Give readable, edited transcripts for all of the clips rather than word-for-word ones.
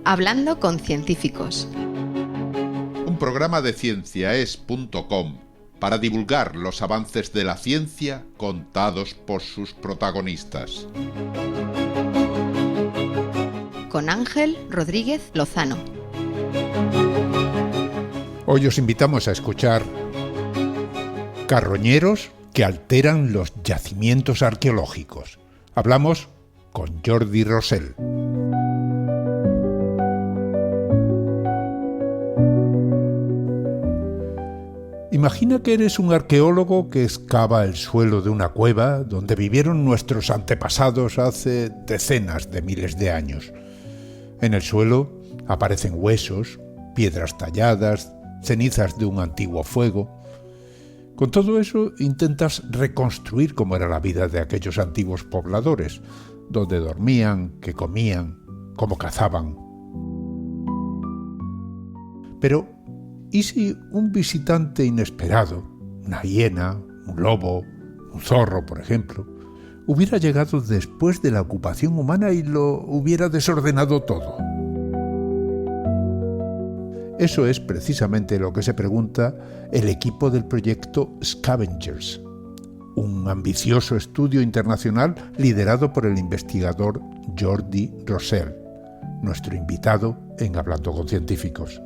Hablando con científicos. Un programa de cienciaes.com para divulgar los avances de la ciencia contados por sus protagonistas. Con Ángel Rodríguez Lozano. Hoy os invitamos a escuchar carroñeros que alteran los yacimientos arqueológicos. Hablamos con Jordi Rosell. Imagina que eres un arqueólogo que excava el suelo de una cueva donde vivieron nuestros antepasados hace decenas de miles de años. En el suelo aparecen huesos, piedras talladas, cenizas de un antiguo fuego. Con todo eso intentas reconstruir cómo era la vida de aquellos antiguos pobladores, dónde dormían, qué comían, cómo cazaban. Pero, ¿y si un visitante inesperado, una hiena, un lobo, un zorro, por ejemplo, hubiera llegado después de la ocupación humana y lo hubiera desordenado todo? Eso es precisamente lo que se pregunta el equipo del proyecto Scavengers, un ambicioso estudio internacional liderado por el investigador Jordi Rosell, nuestro invitado en Hablando con Científicos.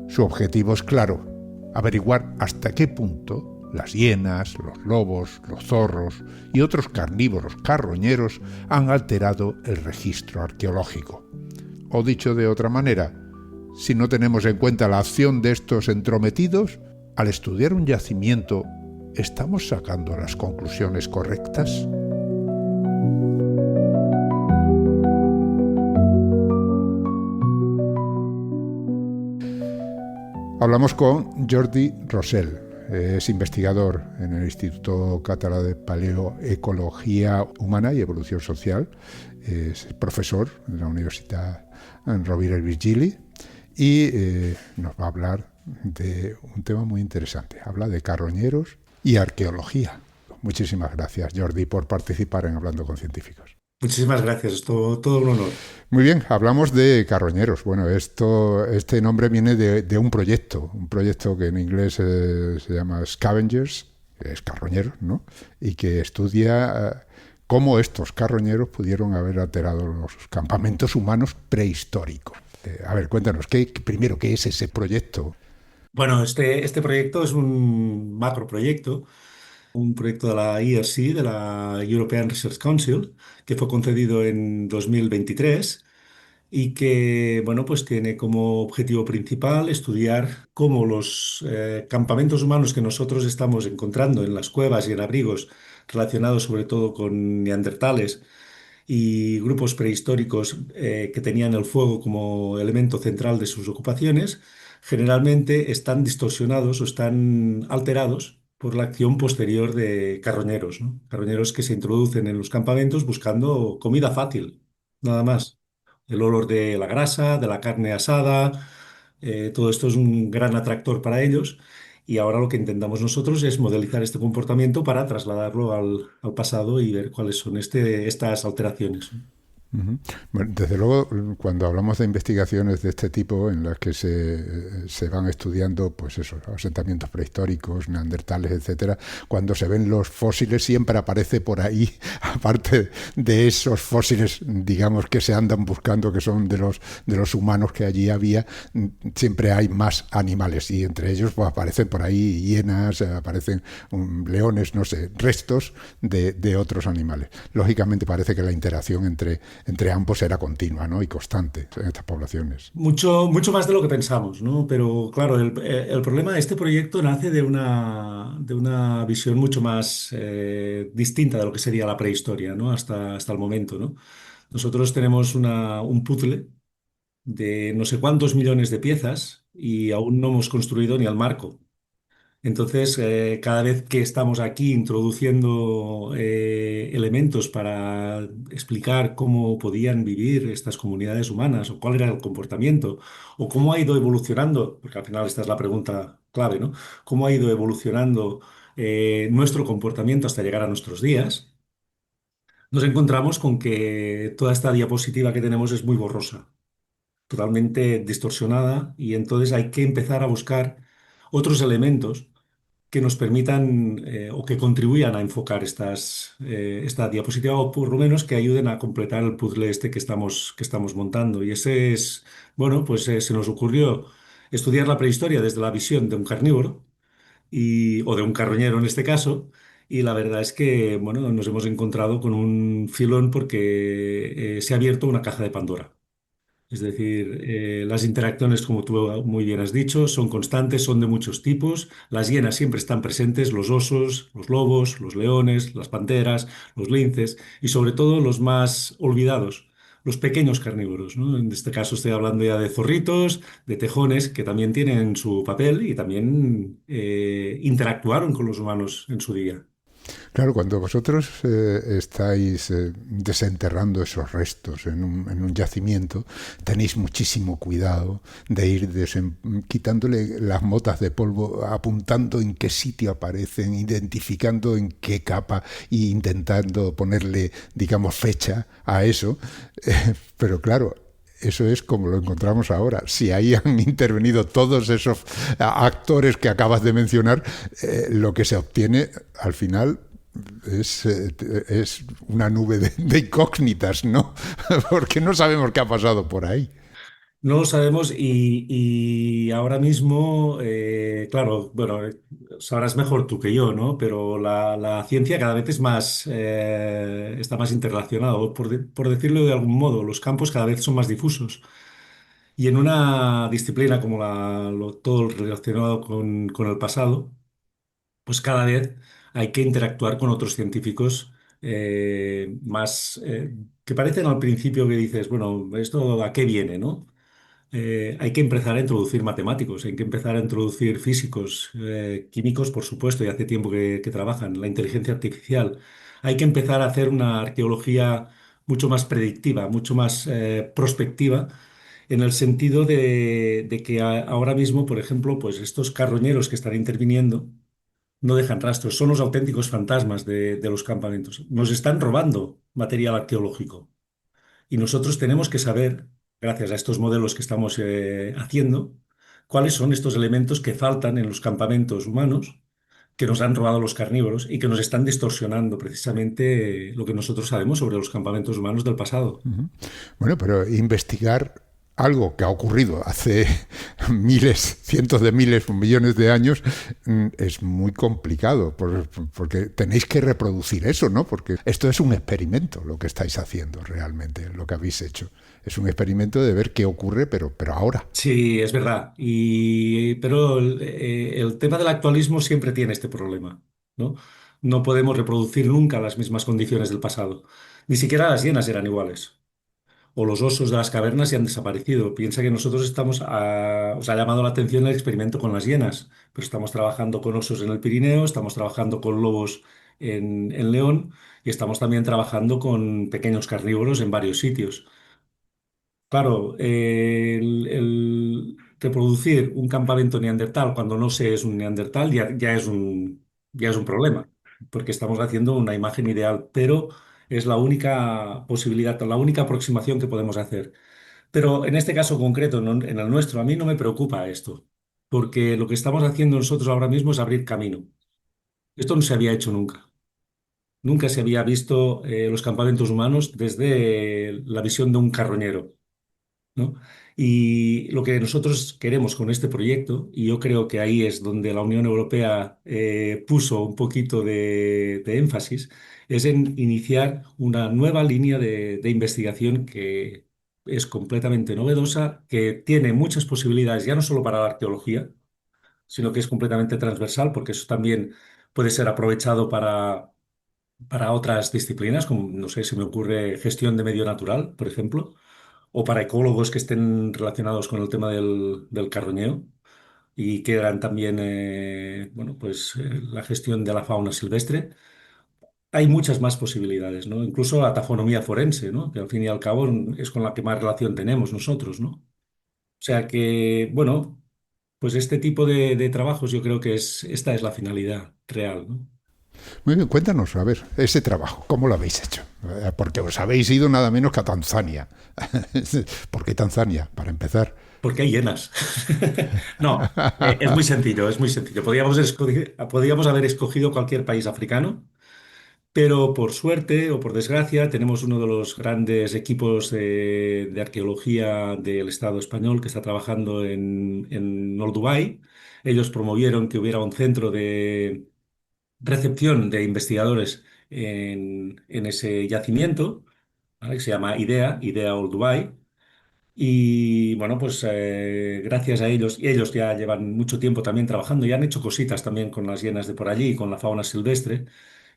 Su objetivo es claro: averiguar hasta qué punto las hienas, los lobos, los zorros y otros carnívoros carroñeros han alterado el registro arqueológico. O dicho de otra manera, si no tenemos en cuenta la acción de estos entrometidos, al estudiar un yacimiento, ¿estamos sacando las conclusiones correctas? Hablamos con Jordi Rosell. Es investigador en el Instituto Català de Paleoecología Humana y Evolución Social. Es profesor en la Universidad Rovira i Virgili y nos va a hablar de un tema muy interesante. Habla de carroñeros y arqueología. Muchísimas gracias, Jordi, por participar en Hablando con Científicos. Muchísimas gracias, es todo un honor. Muy bien, hablamos de carroñeros. Bueno, este nombre viene de un proyecto que en inglés se llama Scavengers, que es carroñeros, ¿no? Y que estudia cómo estos carroñeros pudieron haber alterado los campamentos humanos prehistóricos. A ver, cuéntanos, primero, ¿qué es ese proyecto? Bueno, este proyecto es un macroproyecto, un proyecto de la ERC, de la European Research Council, que fue concedido en 2023 y que, bueno, pues tiene como objetivo principal estudiar cómo los campamentos humanos que nosotros estamos encontrando en las cuevas y en abrigos relacionados sobre todo con neandertales y grupos prehistóricos que tenían el fuego como elemento central de sus ocupaciones, generalmente están distorsionados o están alterados por la acción posterior de carroñeros, ¿no? Carroñeros que se introducen en los campamentos buscando comida fácil, nada más. El olor de la grasa, de la carne asada, todo esto es un gran atractor para ellos. Y ahora lo que intentamos nosotros es modelizar este comportamiento para trasladarlo al pasado y ver cuáles son estas alteraciones, ¿no? Uh-huh. Bueno, desde luego, cuando hablamos de investigaciones de este tipo, en las que se van estudiando, pues eso, asentamientos prehistóricos, neandertales, etcétera, cuando se ven los fósiles siempre aparece por ahí, aparte de esos fósiles, digamos, que se andan buscando, que son de los humanos que allí había, siempre hay más animales y entre ellos pues aparecen por ahí hienas, aparecen leones, no sé, restos de otros animales. Lógicamente parece que la interacción entre ambos era continua, ¿no? Y constante en estas poblaciones. Mucho, mucho más de lo que pensamos, ¿no? Pero claro, el problema de este proyecto nace de una visión mucho más distinta de lo que sería la prehistoria, ¿no? Hasta el momento, ¿no? Nosotros tenemos un puzzle de no sé cuántos millones de piezas y aún no hemos construido ni el marco. Entonces, cada vez que estamos aquí introduciendo elementos para explicar cómo podían vivir estas comunidades humanas o cuál era el comportamiento o cómo ha ido evolucionando, porque al final esta es la pregunta clave, ¿no? ¿Cómo ha ido evolucionando nuestro comportamiento hasta llegar a nuestros días? Nos encontramos con que toda esta diapositiva que tenemos es muy borrosa. totalmente distorsionada y entonces hay que empezar a buscar otros elementos que nos permitan o que contribuyan a enfocar esta diapositiva o por lo menos que ayuden a completar el puzzle este que estamos montando. Y ese es, bueno, pues se nos ocurrió estudiar la prehistoria desde la visión de un carnívoro o de un carroñero en este caso. Y la verdad es que, bueno, nos hemos encontrado con un filón porque se ha abierto una caja de Pandora. Es decir, las interacciones, como tú muy bien has dicho, son constantes, son de muchos tipos. Las hienas siempre están presentes, los osos, los lobos, los leones, las panteras, los linces y sobre todo los más olvidados, los pequeños carnívoros, ¿no? En este caso estoy hablando ya de zorritos, de tejones, que también tienen su papel y también interactuaron con los humanos en su día. Claro, cuando vosotros estáis desenterrando esos restos en un yacimiento, tenéis muchísimo cuidado de ir quitándole las motas de polvo, apuntando en qué sitio aparecen, identificando en qué capa e intentando ponerle, digamos, fecha a eso. Pero claro, eso es como lo encontramos ahora. Si ahí han intervenido todos esos actores que acabas de mencionar, lo que se obtiene al final es una nube de incógnitas, ¿no? Porque no sabemos qué ha pasado por ahí. No lo sabemos y ahora mismo, claro, bueno, sabrás mejor tú que yo, ¿no? Pero la ciencia cada vez es más, está más interrelacionada, o por decirlo de algún modo, los campos cada vez son más difusos. Y en una disciplina como todo lo relacionado con el pasado, pues cada vez hay que interactuar con otros científicos más que parecen al principio que dices, bueno, ¿esto a qué viene, no? Hay que empezar a introducir matemáticos, hay que empezar a introducir físicos, químicos, por supuesto, y hace tiempo que trabajan, la inteligencia artificial. Hay que empezar a hacer una arqueología mucho más predictiva, mucho más prospectiva, en el sentido de que ahora mismo, por ejemplo, pues estos carroñeros que están interviniendo no dejan rastros, son los auténticos fantasmas de los campamentos. Nos están robando material arqueológico. Y nosotros tenemos que saber, gracias a estos modelos que estamos haciendo, cuáles son estos elementos que faltan en los campamentos humanos, que nos han robado los carnívoros y que nos están distorsionando precisamente lo que nosotros sabemos sobre los campamentos humanos del pasado. Bueno, pero investigar algo que ha ocurrido hace miles, cientos de miles, millones de años, es muy complicado, porque tenéis que reproducir eso, ¿no? Porque esto es un experimento, lo que estáis haciendo realmente, lo que habéis hecho. Es un experimento de ver qué ocurre, pero ahora. Sí, es verdad. Pero el tema del actualismo siempre tiene este problema, ¿no? No podemos reproducir nunca las mismas condiciones del pasado. Ni siquiera las hienas eran iguales. O los osos de las cavernas ya han desaparecido. Piensa que nosotros os ha llamado la atención el experimento con las hienas, pero estamos trabajando con osos en el Pirineo, estamos trabajando con lobos en León y estamos también trabajando con pequeños carnívoros en varios sitios. Claro, el reproducir un campamento neandertal cuando no se es un neandertal ya es un problema, porque estamos haciendo una imagen ideal, pero es la única posibilidad, la única aproximación que podemos hacer. Pero en este caso concreto, en el nuestro, a mí no me preocupa esto, porque lo que estamos haciendo nosotros ahora mismo es abrir camino. Esto no se había hecho nunca. Nunca se había visto los campamentos humanos desde la visión de un carroñero, ¿no? Y lo que nosotros queremos con este proyecto, y yo creo que ahí es donde la Unión Europea puso un poquito de énfasis, es en iniciar una nueva línea de investigación que es completamente novedosa, que tiene muchas posibilidades, ya no solo para la arqueología, sino que es completamente transversal, porque eso también puede ser aprovechado para otras disciplinas, como, no sé, se me ocurre gestión de medio natural, por ejemplo o para ecólogos que estén relacionados con el tema del carroñeo y que eran también, bueno, pues la gestión de la fauna silvestre. Hay muchas más posibilidades, ¿no? Incluso la taxonomía forense, ¿no? Que al fin y al cabo es con la que más relación tenemos nosotros, ¿no? O sea que, bueno, pues este tipo de trabajos yo creo que esta es la finalidad real, ¿no? Muy bien, cuéntanos, a ver, ese trabajo, ¿cómo lo habéis hecho? Porque os habéis ido nada menos que a Tanzania. ¿Por qué Tanzania, para empezar? Porque hay hienas. No, es muy sencillo, es muy sencillo. Podríamos haber escogido cualquier país africano, pero por suerte o por desgracia tenemos uno de los grandes equipos de arqueología del Estado español que está trabajando en Old Dubai. Ellos promovieron que hubiera un centro de recepción de investigadores en ese yacimiento, ¿vale? Que se llama IDEA Old Dubai. Y bueno, pues gracias a ellos, y ellos ya llevan mucho tiempo también trabajando y han hecho cositas también con las hienas de por allí y con la fauna silvestre.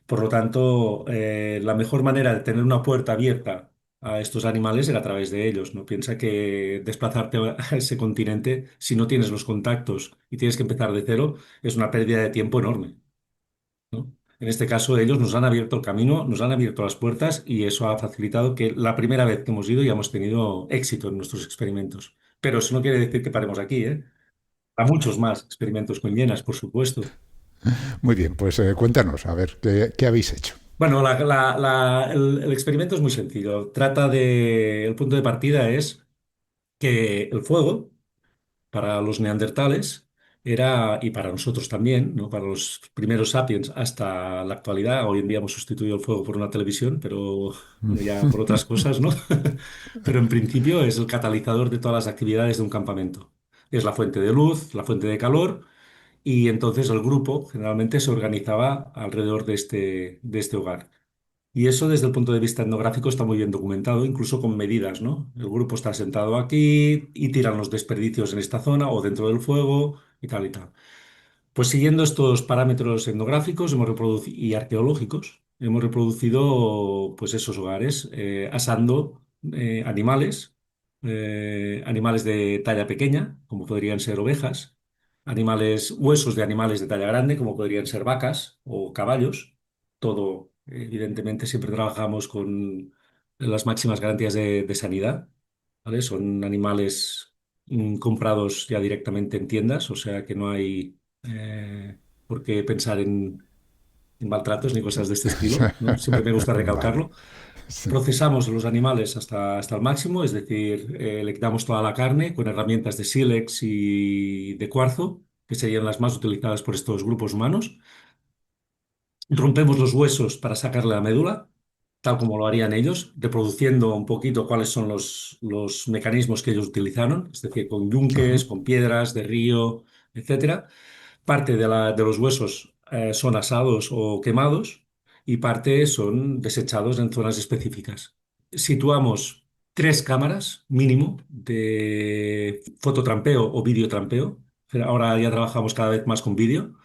Por lo tanto, la mejor manera de tener una puerta abierta a estos animales era a través de ellos, ¿no? Piensa que desplazarte a ese continente, si no tienes los contactos y tienes que empezar de cero, es una pérdida de tiempo enorme, ¿no? En este caso, ellos nos han abierto el camino, nos han abierto las puertas y eso ha facilitado que la primera vez que hemos ido ya hemos tenido éxito en nuestros experimentos. Pero eso no quiere decir que paremos aquí, ¿eh? A muchos más experimentos con hienas, por supuesto. Muy bien, pues cuéntanos, a ver, ¿qué habéis hecho? Bueno, el experimento es muy sencillo. El punto de partida es que el fuego para los neandertales era, y para nosotros también, ¿no? Para los primeros sapiens hasta la actualidad, hoy en día hemos sustituido el fuego por una televisión, pero bueno, ya por otras cosas, ¿no? Pero en principio es el catalizador de todas las actividades de un campamento. Es la fuente de luz, la fuente de calor, y entonces el grupo generalmente se organizaba alrededor de este hogar. Y eso desde el punto de vista etnográfico está muy bien documentado, incluso con medidas, ¿no? El grupo está sentado aquí y tiran los desperdicios en esta zona o dentro del fuego y tal y tal. Pues siguiendo estos parámetros etnográficos y arqueológicos, hemos reproducido pues esos hogares asando animales de talla pequeña, como podrían ser ovejas, huesos de animales de talla grande, como podrían ser vacas o caballos. Todo, evidentemente, siempre trabajamos con las máximas garantías de sanidad, ¿vale? Son animales comprados ya directamente en tiendas, o sea que no hay por qué pensar en maltratos ni cosas de este estilo, ¿no? Siempre me gusta Vale, recalcarlo. sí. Procesamos los animales hasta el máximo, es decir, le quitamos toda la carne con herramientas de sílex y de cuarzo, que serían las más utilizadas por estos grupos humanos. Rompemos los huesos para sacarle la médula, tal como lo harían ellos, reproduciendo un poquito cuáles son los mecanismos que ellos utilizaron, es decir, con Ajá. yunques, con piedras de río, etcétera. Parte de los huesos son asados o quemados y parte son desechados en zonas específicas. Situamos 3 cámaras mínimo de fototrampeo o videotrampeo. Ahora ya trabajamos cada vez más con vídeo.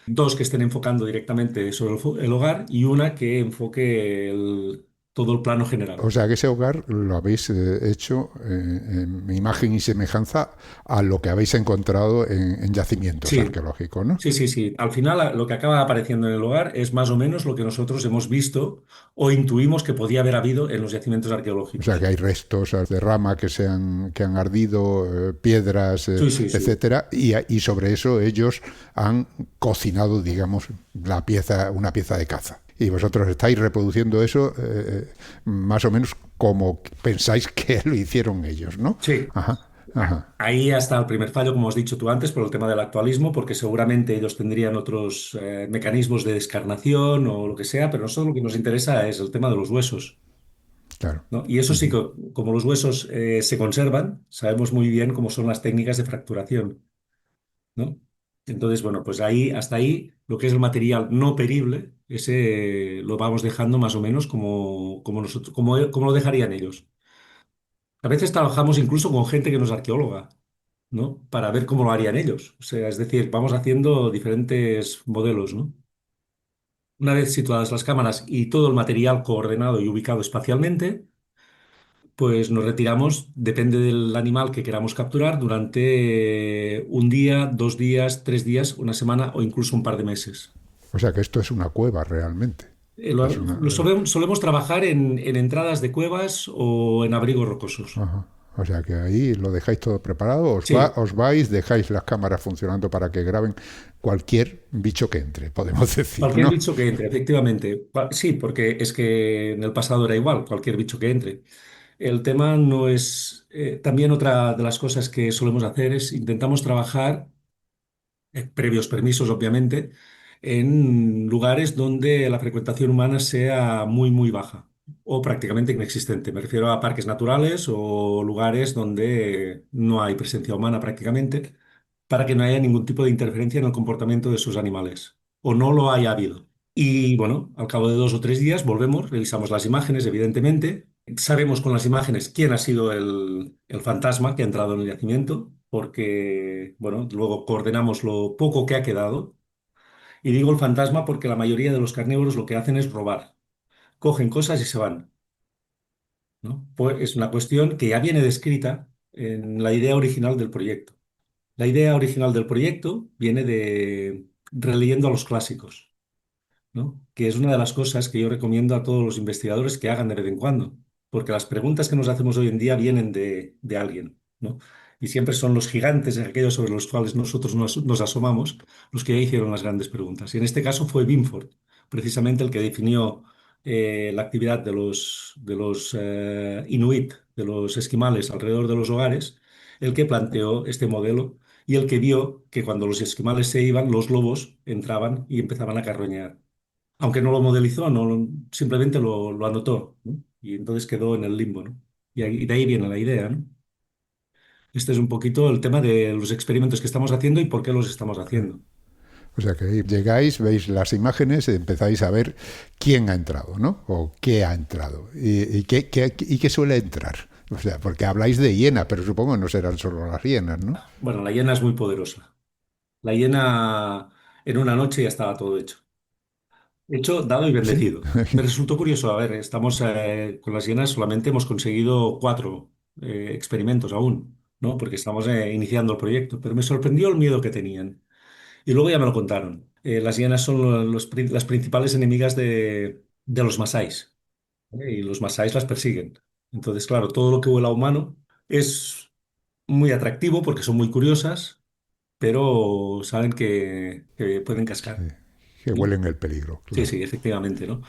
Dos que estén enfocando directamente sobre el hogar y una que enfoque todo el plano general. O sea que ese hogar lo habéis hecho en imagen y semejanza a lo que habéis encontrado en yacimientos Sí, arqueológicos, ¿no? sí, sí, sí. Al final lo que acaba apareciendo en el hogar es más o menos lo que nosotros hemos visto o intuimos que podía haber habido en los yacimientos O sea que arqueológicos. hay restos de rama que han ardido, piedras, Sí, sí, sí. etcétera, y sobre eso ellos han cocinado, digamos, una pieza de caza. Y vosotros estáis reproduciendo eso más o menos como pensáis que lo hicieron ellos, ¿no? Sí. Ajá, ajá. Ahí está el primer fallo, como has dicho tú antes, por el tema del actualismo, porque seguramente ellos tendrían otros mecanismos de descarnación o lo que sea, pero nosotros lo que nos interesa es el tema de los huesos, Claro. ¿no? Y eso sí que, como los huesos se conservan, sabemos muy bien cómo son las técnicas de fracturación, ¿no? Entonces, bueno, pues ahí, hasta ahí, lo que es el material no perible, ese lo vamos dejando más o menos como nosotros, como lo dejarían ellos. A veces trabajamos incluso con gente que no es arqueóloga, ¿no? Para ver cómo lo harían ellos. O sea, es decir, vamos haciendo diferentes modelos, ¿no? Una vez situadas las cámaras y todo el material coordenado y ubicado espacialmente, pues nos retiramos, depende del animal que queramos capturar, durante un día, 2 días, 3 días, una semana o incluso un par de meses. O sea que esto es una cueva realmente. Lo, Es una, lo solemos trabajar en entradas de cuevas o en abrigos rocosos. ajá. O sea que ahí lo dejáis todo preparado, Sí, os vais, dejáis las cámaras funcionando para que graben cualquier bicho que entre, podemos decir, cualquier ¿no? bicho que entre, efectivamente. Sí, porque es que en el pasado era igual, cualquier bicho que entre. El tema no es... también otra de las cosas que solemos hacer es intentamos trabajar, previos permisos obviamente, en lugares donde la frecuentación humana sea muy, muy baja o prácticamente inexistente. Me refiero a parques naturales o lugares donde no hay presencia humana prácticamente, para que no haya ningún tipo de interferencia en el comportamiento de esos animales, o no lo haya habido. Y bueno, al cabo de 2 o 3 días volvemos, revisamos las imágenes, evidentemente. Sabemos con las imágenes quién ha sido el fantasma que ha entrado en el yacimiento, porque, bueno, luego coordenamos lo poco que ha quedado. Y digo el fantasma porque la mayoría de los carnívoros lo que hacen es robar. Cogen cosas y se van, ¿no? Pues es una cuestión que ya viene descrita en la idea original del proyecto. La idea original del proyecto viene de releyendo a los clásicos, ¿no? Que es una de las cosas que yo recomiendo a todos los investigadores que hagan de vez en cuando, porque las preguntas que nos hacemos hoy en día vienen de alguien, ¿no? Y siempre son los gigantes, aquellos sobre los cuales nosotros nos asomamos, los que ya hicieron las grandes preguntas. Y en este caso fue Binford, precisamente el que definió la actividad de los inuit, de los esquimales alrededor de los hogares, el que planteó este modelo y el que vio que cuando los esquimales se iban, los lobos entraban y empezaban a carroñar, aunque no lo modelizó, simplemente lo anotó, ¿no? Y entonces quedó en el limbo, ¿no? Y de ahí viene la idea, ¿no? Este es un poquito el tema de los experimentos que estamos haciendo y por qué los estamos haciendo. O sea que ahí llegáis, veis las imágenes y empezáis a ver quién ha entrado, ¿no? O qué ha entrado y qué suele entrar. O sea, porque habláis de hiena, pero supongo que no serán solo las hienas, ¿no? Bueno, la hiena es muy poderosa. La hiena en una noche ya estaba todo hecho. Hecho, dado y Sí. bendecido. Me resultó curioso, a ver, estamos con las hienas, solamente hemos conseguido 4 experimentos aún, ¿no? Porque estamos iniciando el proyecto, pero me sorprendió el miedo que tenían. Y luego ya me lo contaron. Las hienas son las principales enemigas de los masáis, ¿eh? Y los masáis las persiguen. Entonces, claro, todo lo que huela a humano es muy atractivo porque son muy curiosas, pero saben que pueden cascar. Que ¿Sí? huelen el peligro, Sí, claro. sí, efectivamente, ¿no?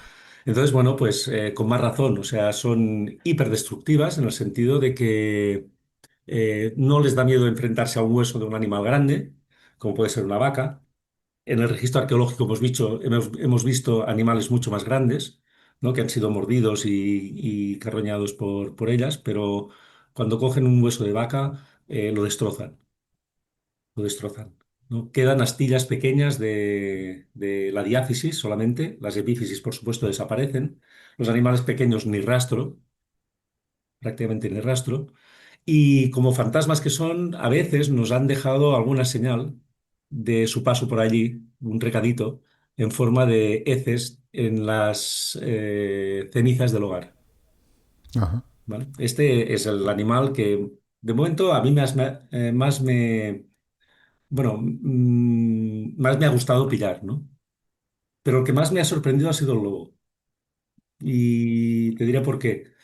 Entonces, bueno, pues con más razón, o sea, son hiperdestructivas en el sentido de que no les da miedo enfrentarse a un hueso de un animal grande, como puede ser una vaca. En el registro arqueológico hemos visto animales mucho más grandes, ¿no? Que han sido mordidos y carroñados por ellas, pero cuando cogen un hueso de vaca, lo destrozan, ¿no? Quedan astillas pequeñas de la diáfisis solamente, las epífisis, por supuesto, desaparecen. Los animales pequeños ni rastro, prácticamente ni rastro. Y como fantasmas que son, a veces nos han dejado alguna señal de su paso por allí, un recadito, en forma de heces en las cenizas del hogar, Ajá. ¿vale? Este es el animal que, de momento, a mí más me, bueno, más me ha gustado pillar, ¿no? Pero el que más me ha sorprendido ha sido el lobo. Y te diré por qué.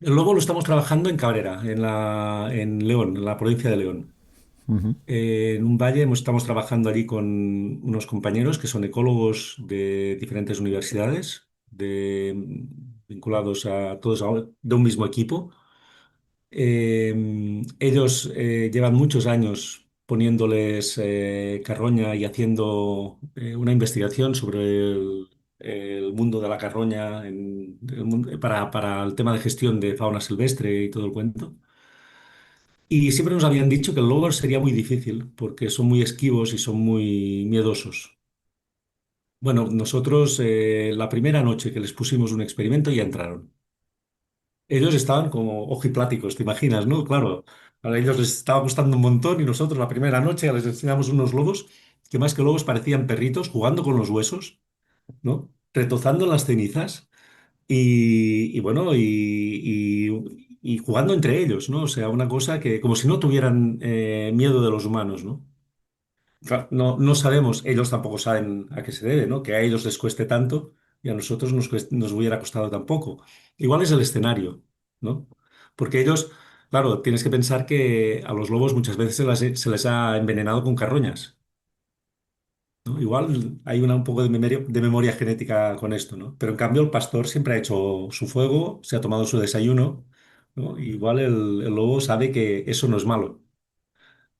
El lobo lo estamos trabajando en Cabrera, en León, en la provincia de León. Ujú. En un valle estamos trabajando allí con unos compañeros que son ecólogos de diferentes universidades, vinculados a todos de un mismo equipo. Ellos llevan muchos años poniéndoles carroña y haciendo una investigación sobre el mundo de la carroña para el tema de gestión de fauna silvestre y todo el cuento. Y siempre nos habían dicho que el lobo sería muy difícil porque son muy esquivos y son muy miedosos. Bueno, nosotros la primera noche que les pusimos un experimento ya entraron. Ellos estaban como ojipláticos, ¿te imaginas, no? Claro, a ellos les estaba gustando un montón y nosotros la primera noche ya les enseñamos unos lobos que más que lobos parecían perritos jugando con los huesos, ¿no? Retozando en las cenizas y bueno, y jugando entre ellos, ¿no? O sea, una cosa que como si no tuvieran miedo de los humanos, ¿no? Claro, no, no sabemos, ellos tampoco saben a qué se debe, ¿no? Que a ellos les cueste tanto y a nosotros nos hubiera costado tan poco. Igual es el escenario, ¿no? Porque ellos, claro, tienes que pensar que a los lobos muchas veces se les ha envenenado con carroñas, ¿no? Igual hay un poco de memoria genética con esto, ¿no? Pero en cambio el pastor siempre ha hecho su fuego, se ha tomado su desayuno, ¿no? Igual el lobo sabe que eso no es malo,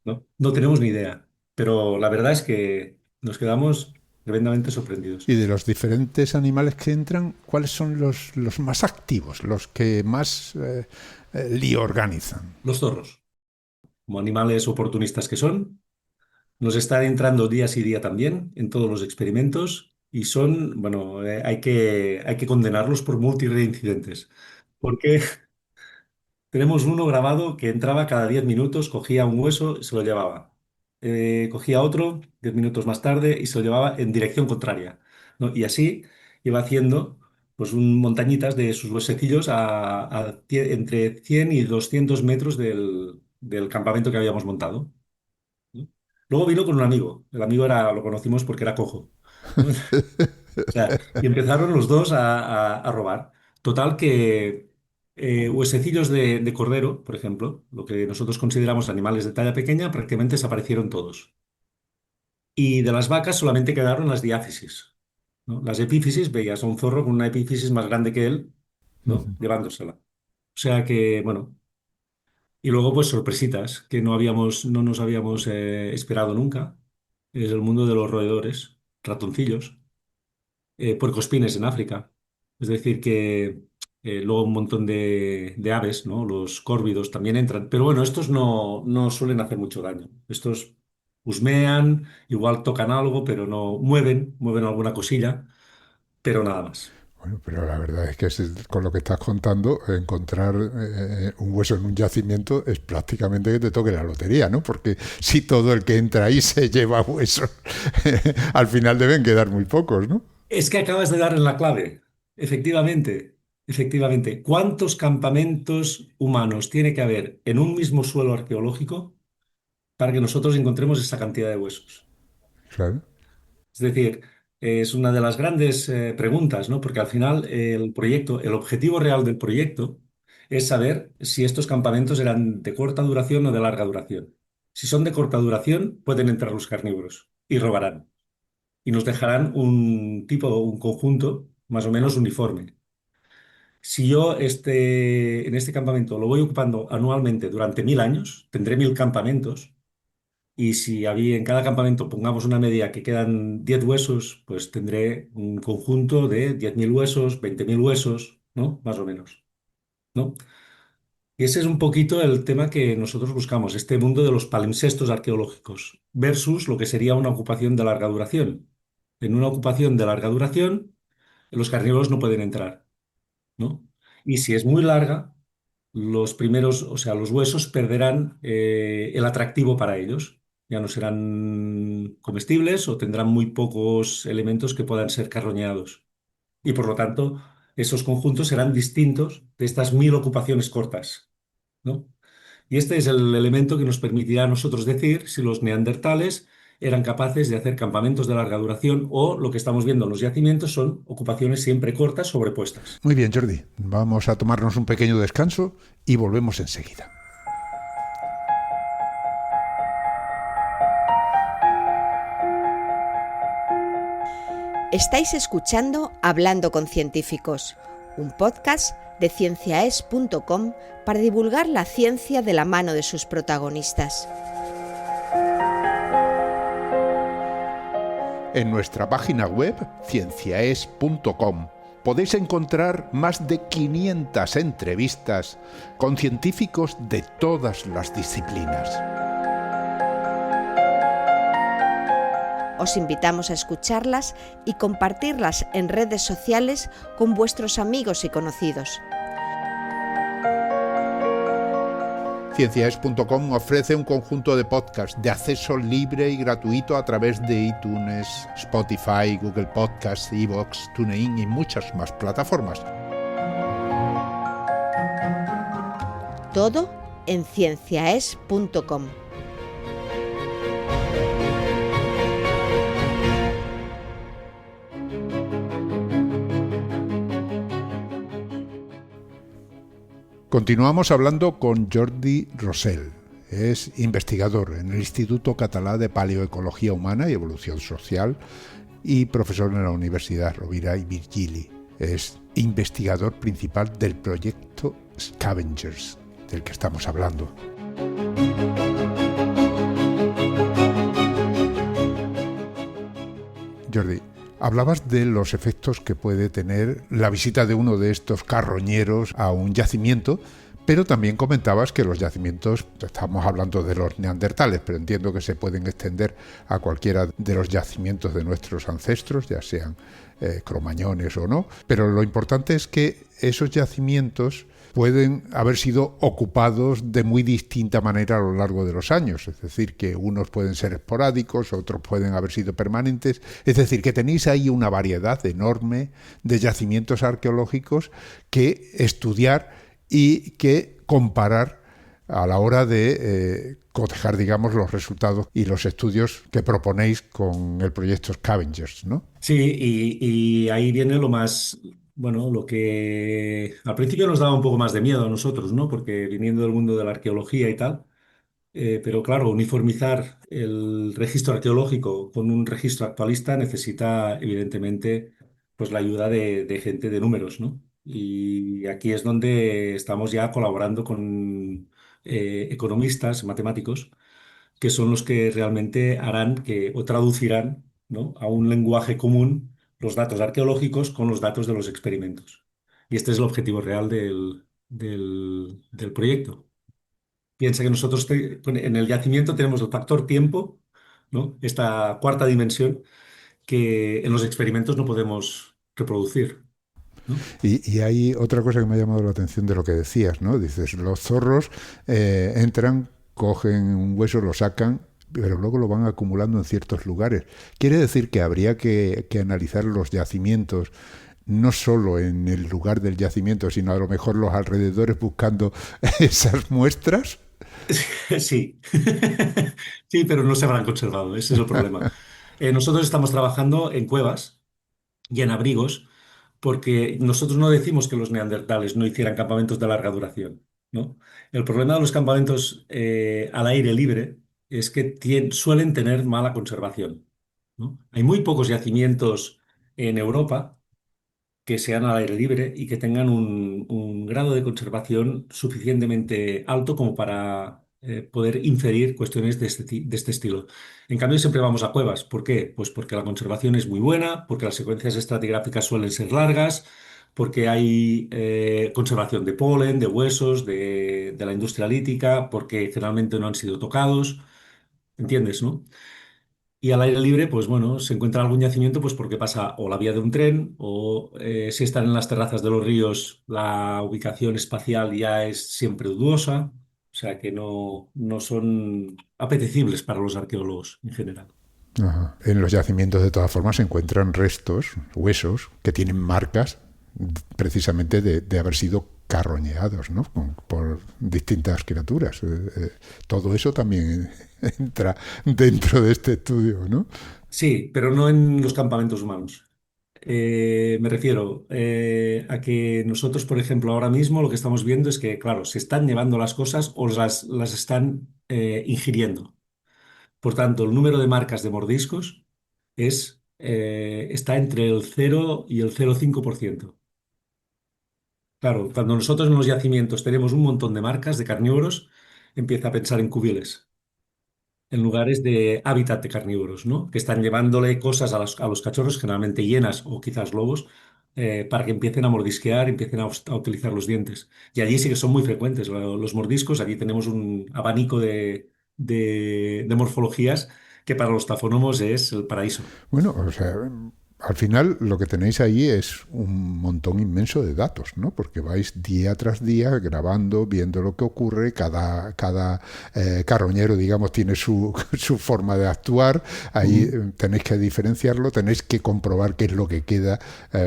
¿no? No tenemos ni idea, pero la verdad es que nos quedamos tremendamente sorprendidos. Y de los diferentes animales que entran, ¿cuáles son los más activos, los que más lío organizan? Los zorros, como animales oportunistas que son, nos están entrando día sí día también en todos los experimentos y son, bueno, hay que condenarlos por multireincidentes. Porque tenemos uno grabado que entraba cada 10 minutos, cogía un hueso y se lo llevaba. Cogía otro 10 minutos más tarde y se lo llevaba en dirección contraria, ¿no? Y así iba haciendo pues montañitas de sus huesecillos entre 100 y 200 metros del campamento que habíamos montado, ¿no? Luego vino con un amigo. El amigo lo conocimos porque era cojo, ¿no? O sea, y empezaron los dos a robar. Total que huesecillos de cordero, por ejemplo, lo que nosotros consideramos animales de talla pequeña, prácticamente desaparecieron todos. Y de las vacas solamente quedaron las diáfisis, ¿no? Las epífisis, veías a un zorro con una epífisis más grande que él, ¿no? Llevándosela. O sea que, bueno, y luego pues sorpresitas que no nos habíamos esperado nunca. Es el mundo de los roedores, ratoncillos, puercoespines en África. Es decir, que luego un montón de aves, ¿no? Los córvidos también entran. Pero bueno, estos no suelen hacer mucho daño. Estos husmean, igual tocan algo, pero no mueven alguna cosilla, pero nada más. Bueno, pero la verdad es que con lo que estás contando, encontrar un hueso en un yacimiento es prácticamente que te toque la lotería, ¿no? Porque si todo el que entra ahí se lleva huesos, al final deben quedar muy pocos, ¿no? Es que acabas de dar en la clave. Efectivamente, efectivamente. ¿Cuántos campamentos humanos tiene que haber en un mismo suelo arqueológico para que nosotros encontremos esa cantidad de huesos? Claro. Es decir, es una de las grandes preguntas, ¿no? Porque al final el objetivo real del proyecto es saber si estos campamentos eran de corta duración o de larga duración. Si son de corta duración, pueden entrar los carnívoros y robarán. Y nos dejarán un conjunto más o menos uniforme. Si yo en este campamento lo voy ocupando anualmente durante 1000 años, tendré 1000 campamentos. Y si había en cada campamento pongamos una media que quedan 10 huesos, pues tendré un conjunto de 10.000 huesos, 20.000 huesos, ¿no? Más o menos, ¿no? Y ese es un poquito el tema que nosotros buscamos, este mundo de los palimpsestos arqueológicos versus lo que sería una ocupación de larga duración. En una ocupación de larga duración, los carnívoros no pueden entrar, ¿no? Y si es muy larga, los primeros, o sea, los huesos perderán el atractivo para ellos. Ya no serán comestibles o tendrán muy pocos elementos que puedan ser carroñados. Y por lo tanto, esos conjuntos serán distintos de estas 1000 ocupaciones cortas, ¿no? Y este es el elemento que nos permitirá a nosotros decir si los neandertales eran capaces de hacer campamentos de larga duración o lo que estamos viendo en los yacimientos son ocupaciones siempre cortas sobrepuestas. Muy bien, Jordi. Vamos a tomarnos un pequeño descanso y volvemos enseguida. Estáis escuchando Hablando con Científicos, un podcast de cienciaes.com para divulgar la ciencia de la mano de sus protagonistas. En nuestra página web, cienciaes.com, podéis encontrar más de 500 entrevistas con científicos de todas las disciplinas. Os invitamos a escucharlas y compartirlas en redes sociales con vuestros amigos y conocidos. Cienciaes.com ofrece un conjunto de podcasts de acceso libre y gratuito a través de iTunes, Spotify, Google Podcasts, iVoox, TuneIn y muchas más plataformas. Todo en cienciaes.com. Continuamos hablando con Jordi Rosell. Es investigador en el Instituto Català de Paleoecología Humana y Evolución Social y profesor en la Universidad Rovira i Virgili. Es investigador principal del proyecto Scavengers, del que estamos hablando. Jordi, hablabas de los efectos que puede tener la visita de uno de estos carroñeros a un yacimiento, pero también comentabas que los yacimientos, estamos hablando de los neandertales, pero entiendo que se pueden extender a cualquiera de los yacimientos de nuestros ancestros, ya sean cromañones o no, pero lo importante es que esos yacimientos pueden haber sido ocupados de muy distinta manera a lo largo de los años, es decir, que unos pueden ser esporádicos, otros pueden haber sido permanentes, es decir, que tenéis ahí una variedad enorme de yacimientos arqueológicos que estudiar y que comparar a la hora de cotejar, digamos, los resultados y los estudios que proponéis con el proyecto Scavengers, ¿no? Sí, y ahí viene lo más, bueno, lo que al principio nos daba un poco más de miedo a nosotros, ¿no? Porque viniendo del mundo de la arqueología y tal, pero claro, uniformizar el registro arqueológico con un registro actualista necesita, evidentemente, pues la ayuda de gente de números, ¿no? Y aquí es donde estamos ya colaborando con economistas, matemáticos, que son los que realmente harán que, o traducirán, ¿no?, a un lenguaje común los datos arqueológicos con los datos de los experimentos. Y este es el objetivo real del proyecto. Piensa que nosotros en el yacimiento tenemos el factor tiempo, ¿no?, esta cuarta dimensión que en los experimentos no podemos reproducir, ¿no? Y hay otra cosa que me ha llamado la atención de lo que decías, ¿no? Dices, los zorros entran, cogen un hueso, lo sacan, pero luego lo van acumulando en ciertos lugares. Quiere decir que habría que analizar los yacimientos no solo en el lugar del yacimiento, sino a lo mejor los alrededores buscando esas muestras. Sí, sí, pero no se habrán conservado, ese es el problema. Nosotros estamos trabajando en cuevas y en abrigos, porque nosotros no decimos que los neandertales no hicieran campamentos de larga duración, ¿no? El problema de los campamentos al aire libre es que suelen tener mala conservación, ¿no? Hay muy pocos yacimientos en Europa que sean al aire libre y que tengan un grado de conservación suficientemente alto como para poder inferir cuestiones de este estilo. En cambio, siempre vamos a cuevas. ¿Por qué? Pues porque la conservación es muy buena, porque las secuencias estratigráficas suelen ser largas, porque hay conservación de polen, de huesos, de la industria lítica, porque generalmente no han sido tocados. ¿Entiendes, no? Y al aire libre, pues bueno, se encuentra algún yacimiento, pues porque pasa o la vía de un tren, o si están en las terrazas de los ríos, la ubicación espacial ya es siempre dudosa, o sea que no son apetecibles para los arqueólogos en general. Ajá. En los yacimientos, de todas formas, se encuentran restos, huesos, que tienen marcas precisamente de haber sido carroñeados, ¿no?, por distintas criaturas. Todo eso también entra dentro de este estudio, ¿no? Sí, pero no en los campamentos humanos. Me refiero a que nosotros, por ejemplo, ahora mismo lo que estamos viendo es que, claro, se están llevando las cosas o las están ingiriendo. Por tanto, el número de marcas de mordiscos está entre el 0 y el 0,5%. Claro, cuando nosotros en los yacimientos tenemos un montón de marcas de carnívoros, empieza a pensar en cubiles, en lugares de hábitat de carnívoros, ¿no? Que están llevándole cosas a los cachorros, generalmente hienas o quizás lobos, para que empiecen a mordisquear, empiecen a utilizar los dientes. Y allí sí que son muy frecuentes los mordiscos. Aquí tenemos un abanico de morfologías que para los taxónomos es el paraíso. Bueno, o sea, al final lo que tenéis ahí es un montón inmenso de datos, ¿no? Porque vais día tras día grabando, viendo lo que ocurre, cada carroñero, digamos, tiene su forma de actuar, ahí tenéis que diferenciarlo, tenéis que comprobar qué es lo que queda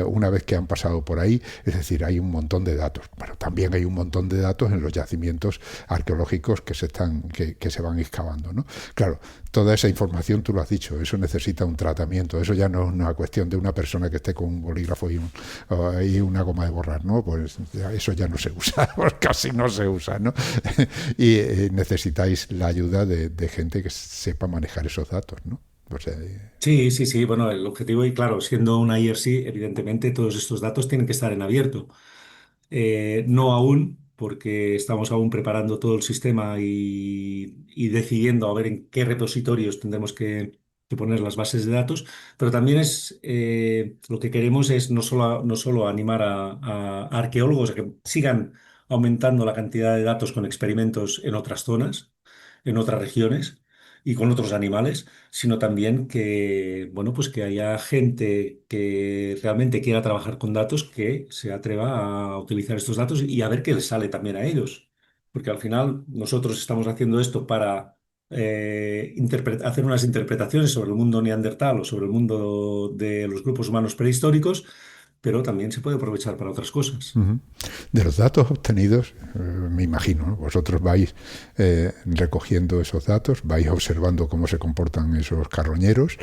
una vez que han pasado por ahí, es decir, hay un montón de datos. Bueno, también hay un montón de datos en los yacimientos arqueológicos que se van excavando, ¿no? Claro, toda esa información, tú lo has dicho, eso necesita un tratamiento, eso ya no es una cuestión de una persona que esté con un bolígrafo y una goma de borrar, ¿no? Pues eso ya no se usa, pues casi no se usa, ¿no? Y necesitáis la ayuda de gente que sepa manejar esos datos, ¿no? O sea, Sí, sí, sí. Bueno, el objetivo, y claro, siendo una IRC, evidentemente todos estos datos tienen que estar en abierto. No aún, porque estamos aún preparando todo el sistema y decidiendo a ver en qué repositorios tendremos que poner las bases de datos, pero también lo que queremos es no solo animar a arqueólogos a que sigan aumentando la cantidad de datos con experimentos en otras zonas, en otras regiones y con otros animales, sino también que, bueno, pues que haya gente que realmente quiera trabajar con datos, que se atreva a utilizar estos datos y a ver qué les sale también a ellos. Porque al final nosotros estamos haciendo esto para hacer unas interpretaciones sobre el mundo neandertal o sobre el mundo de los grupos humanos prehistóricos, pero también se puede aprovechar para otras cosas. uh-huh. De los datos obtenidos, me imagino, ¿no? Vosotros vais recogiendo esos datos, vais observando cómo se comportan esos carroñeros,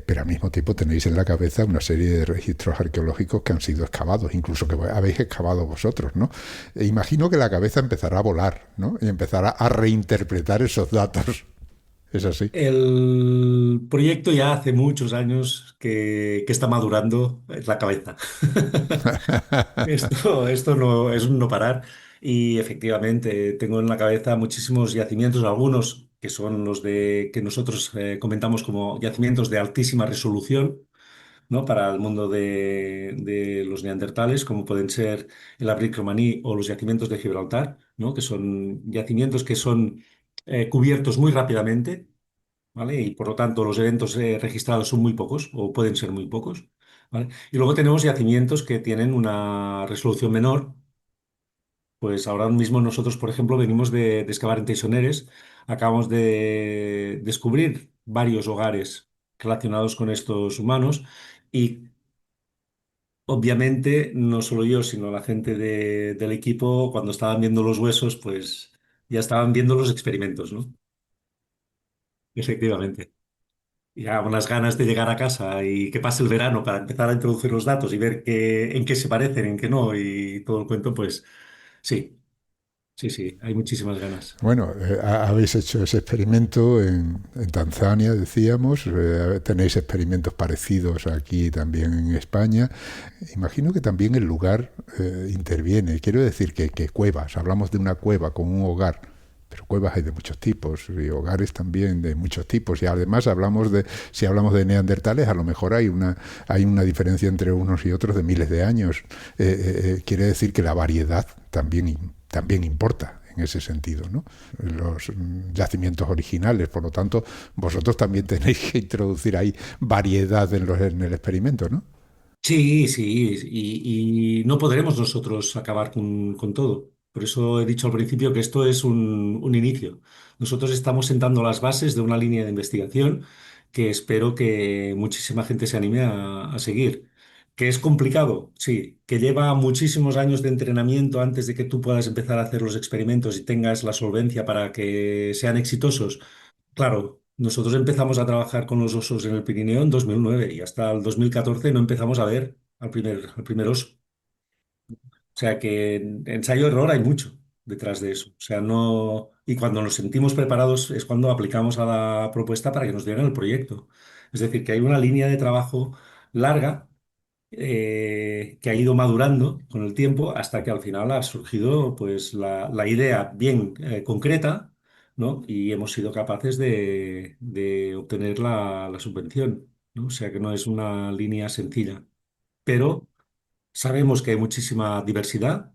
pero al mismo tiempo tenéis en la cabeza una serie de registros arqueológicos que han sido excavados, incluso que habéis excavado vosotros, ¿no? Imagino que la cabeza empezará a volar, ¿no? Y empezará a reinterpretar esos datos. ¿Es así? El proyecto ya hace muchos años que está madurando en la cabeza. Esto no es un no parar y efectivamente tengo en la cabeza muchísimos yacimientos, algunos que son los de que nosotros comentamos como yacimientos de altísima resolución, ¿no? Para el mundo de los neandertales, como pueden ser el Abric romaní o los yacimientos de Gibraltar, ¿no? Que son yacimientos que son cubiertos muy rápidamente, ¿vale? Y por lo tanto los eventos registrados son muy pocos o pueden ser muy pocos, ¿vale? Y luego tenemos yacimientos que tienen una resolución menor. Pues ahora mismo nosotros, por ejemplo, venimos de excavar en Teisoneres, acabamos de descubrir varios hogares relacionados con estos humanos y obviamente no solo yo, sino la gente del equipo, cuando estaban viendo los huesos, pues ya estaban viendo los experimentos, ¿no? Efectivamente. Ya unas ganas de llegar a casa y que pase el verano para empezar a introducir los datos y ver en qué se parecen, en qué no y todo el cuento, pues sí, sí, sí, hay muchísimas ganas. Bueno, habéis hecho ese experimento en Tanzania, decíamos, tenéis experimentos parecidos aquí también en España. Imagino que también el lugar interviene. Quiero decir que cuevas, hablamos de una cueva con un hogar, pero cuevas hay de muchos tipos y hogares también de muchos tipos. Y además si hablamos de neandertales, a lo mejor hay una diferencia entre unos y otros de miles de años. Quiere decir que la variedad también importa en ese sentido, ¿no? Los yacimientos originales, por lo tanto, vosotros también tenéis que introducir ahí variedad en el experimento, ¿no? Sí, sí, y no podremos nosotros acabar con todo. Por eso he dicho al principio que esto es un inicio. Nosotros estamos sentando las bases de una línea de investigación que espero que muchísima gente se anime a seguir. ¿Que es complicado? Sí. ¿Que lleva muchísimos años de entrenamiento antes de que tú puedas empezar a hacer los experimentos y tengas la solvencia para que sean exitosos? Claro, nosotros empezamos a trabajar con los osos en el Pirineo en 2009 y hasta el 2014 no empezamos a ver al primer oso. O sea que en ensayo-error hay mucho detrás de eso. O sea, no. Y cuando nos sentimos preparados es cuando aplicamos a la propuesta para que nos dieran el proyecto. Es decir, que hay una línea de trabajo larga que ha ido madurando con el tiempo hasta que al final ha surgido pues la idea bien concreta, ¿no? Y hemos sido capaces de obtener la subvención, ¿no? O sea que no es una línea sencilla, pero sabemos que hay muchísima diversidad,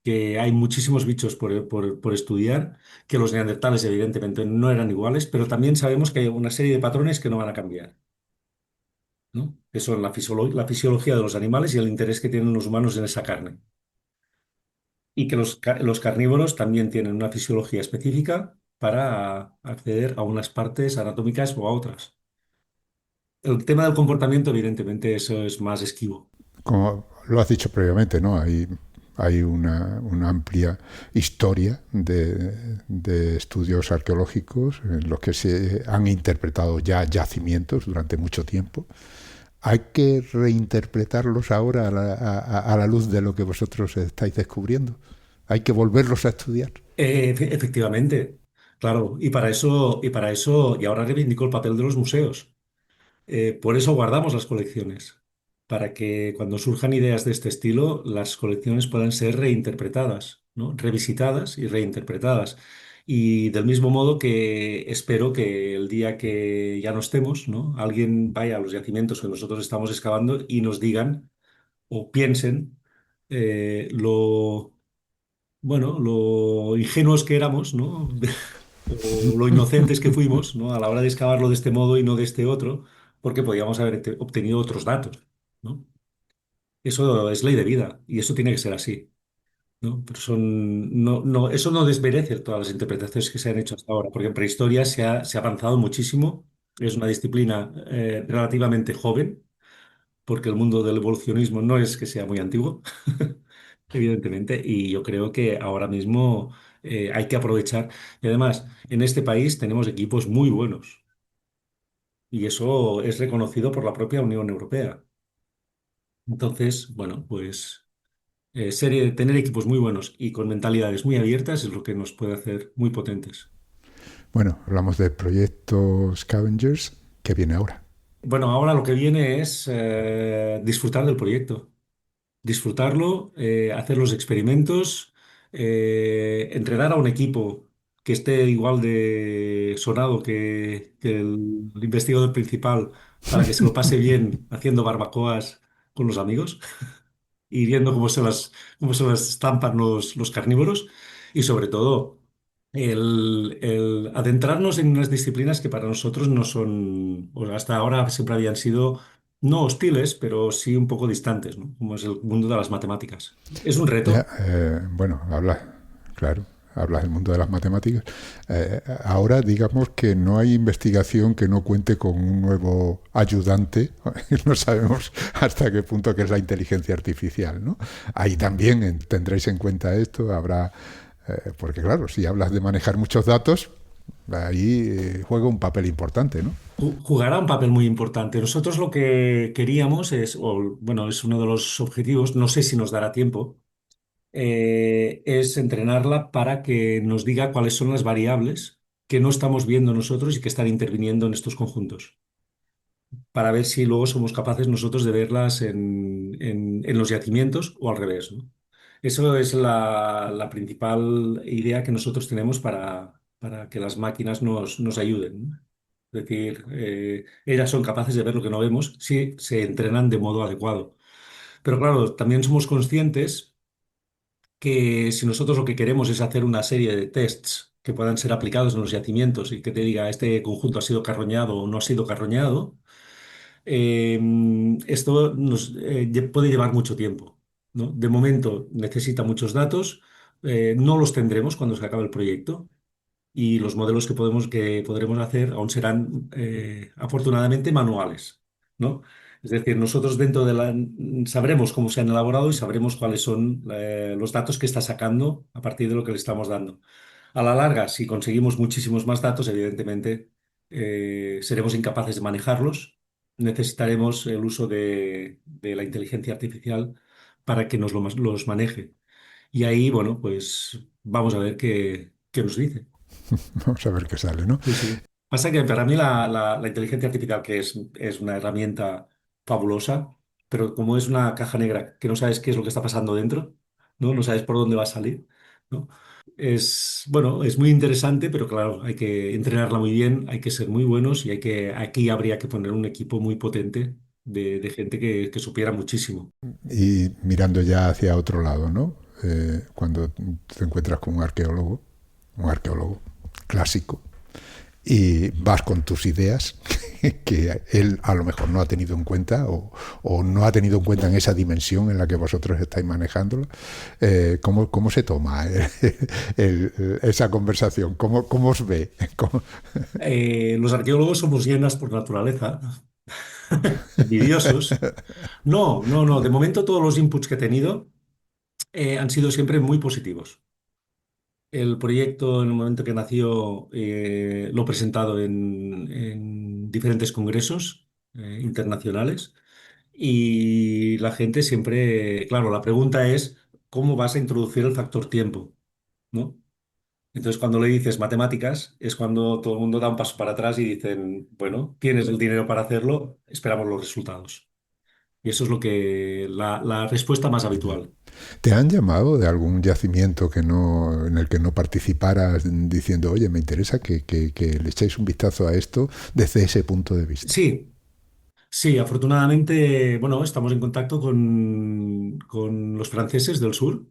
que hay muchísimos bichos por estudiar, que los neandertales evidentemente no eran iguales, pero también sabemos que hay una serie de patrones que no van a cambiar, ¿no? Que son la fisiología de los animales y el interés que tienen los humanos en esa carne. Y que los carnívoros también tienen una fisiología específica para acceder a unas partes anatómicas o a otras. El tema del comportamiento, evidentemente, eso es más esquivo. Como lo has dicho previamente, ¿no? Hay una amplia historia de estudios arqueológicos en los que se han interpretado ya yacimientos durante mucho tiempo. ¿Hay que reinterpretarlos ahora a la luz de lo que vosotros estáis descubriendo? ¿Hay que volverlos a estudiar? Efectivamente, claro, y ahora reivindico el papel de los museos. Por eso guardamos las colecciones, para que cuando surjan ideas de este estilo, las colecciones puedan ser reinterpretadas, ¿no? Revisitadas y reinterpretadas. Y del mismo modo que espero que el día que ya no estemos, ¿no? Alguien vaya a los yacimientos que nosotros estamos excavando y nos digan o piensen lo, bueno, lo ingenuos que éramos, ¿no? O lo inocentes que fuimos, ¿no? A la hora de excavarlo de este modo y no de este otro, porque podíamos haber obtenido otros datos, ¿no? Eso es ley de vida y eso tiene que ser así, ¿no? Pero eso no desmerece todas las interpretaciones que se han hecho hasta ahora, porque en prehistoria se ha avanzado muchísimo. Es una disciplina relativamente joven, porque el mundo del evolucionismo no es que sea muy antiguo, evidentemente, y yo creo que ahora mismo hay que aprovechar. Y además, en este país tenemos equipos muy buenos y eso es reconocido por la propia Unión Europea. Entonces, bueno, pues tener equipos muy buenos y con mentalidades muy abiertas es lo que nos puede hacer muy potentes. Bueno, hablamos del proyecto Scavengers, que viene ahora. Bueno, ahora lo que viene es disfrutar del proyecto. Disfrutarlo, hacer los experimentos, entrenar a un equipo que esté igual de sonado que el investigador principal para que se lo pase bien haciendo barbacoas con los amigos y viendo cómo se las estampan los carnívoros y sobre todo el adentrarnos en unas disciplinas que para nosotros no son, o hasta ahora siempre habían sido no hostiles, pero sí un poco distantes, ¿no? Como es el mundo de las matemáticas. Es un Ya, reto. bueno, claro, hablas del mundo de las matemáticas. Ahora digamos que no hay investigación que no cuente con un nuevo ayudante. No sabemos hasta qué punto que es la inteligencia artificial, ¿no? Ahí también tendréis en cuenta esto, habrá, porque claro, si hablas de manejar muchos datos, ahí juega un papel importante, ¿no? Jugará un papel muy importante. Nosotros lo que queríamos es, o bueno, es uno de los objetivos, no sé si nos dará tiempo, es entrenarla para que nos diga cuáles son las variables que no estamos viendo nosotros y que están interviniendo en estos conjuntos, para ver si luego somos capaces nosotros de verlas en los yacimientos o al revés, ¿no? Eso es la principal idea que nosotros tenemos para que las máquinas nos ayuden, ¿no? Es decir, ellas son capaces de ver lo que no vemos si se entrenan de modo adecuado. Pero claro, también somos conscientes que si nosotros lo que queremos es hacer una serie de tests que puedan ser aplicados en los yacimientos y que te diga este conjunto ha sido carroñado o no ha sido carroñado, eh, esto puede llevar mucho tiempo, ¿no? De momento necesita muchos datos, no los tendremos cuando se acabe el proyecto y los modelos que podremos hacer aún serán afortunadamente manuales, ¿no? Es decir, nosotros sabremos cómo se han elaborado y sabremos cuáles son los datos que está sacando a partir de lo que le estamos dando. A la larga, si conseguimos muchísimos más datos, evidentemente seremos incapaces de manejarlos. Necesitaremos el uso de la inteligencia artificial para que los maneje. Y ahí, bueno, pues vamos a ver qué nos dice. Vamos a ver qué sale, ¿no? Sí, sí. Pasa que para mí la inteligencia artificial, que es una herramienta fabulosa, pero como es una caja negra que no sabes qué es lo que está pasando dentro, ¿no? No sabes por dónde va a salir, ¿no? Bueno, es muy interesante, pero claro, hay que entrenarla muy bien, hay que ser muy buenos y aquí habría que poner un equipo muy potente de gente que supiera muchísimo. Y mirando ya hacia otro lado, ¿no? Cuando te encuentras con un arqueólogo clásico, y vas con tus ideas que él a lo mejor no ha tenido en cuenta o no ha tenido en cuenta en esa dimensión en la que vosotros estáis manejándolo. ¿Cómo se toma esa conversación? ¿Cómo os ve? Los arqueólogos somos hienas por naturaleza, envidiosos. No, no, no. De momento todos los inputs que he tenido han sido siempre muy positivos. El proyecto, en el momento que nació, lo he presentado en diferentes congresos internacionales y la gente siempre, claro, la pregunta es, ¿cómo vas a introducir el factor tiempo? ¿No? Entonces, cuando le dices matemáticas, es cuando todo el mundo da un paso para atrás y dicen, bueno, tienes el dinero para hacerlo, esperamos los resultados. Y eso es lo que la respuesta más habitual. ¿Te han llamado de algún yacimiento que no, en el que no participaras diciendo, oye, me interesa que le echéis un vistazo a esto desde ese punto de vista? Sí, sí, afortunadamente, bueno, estamos en contacto con los franceses del sur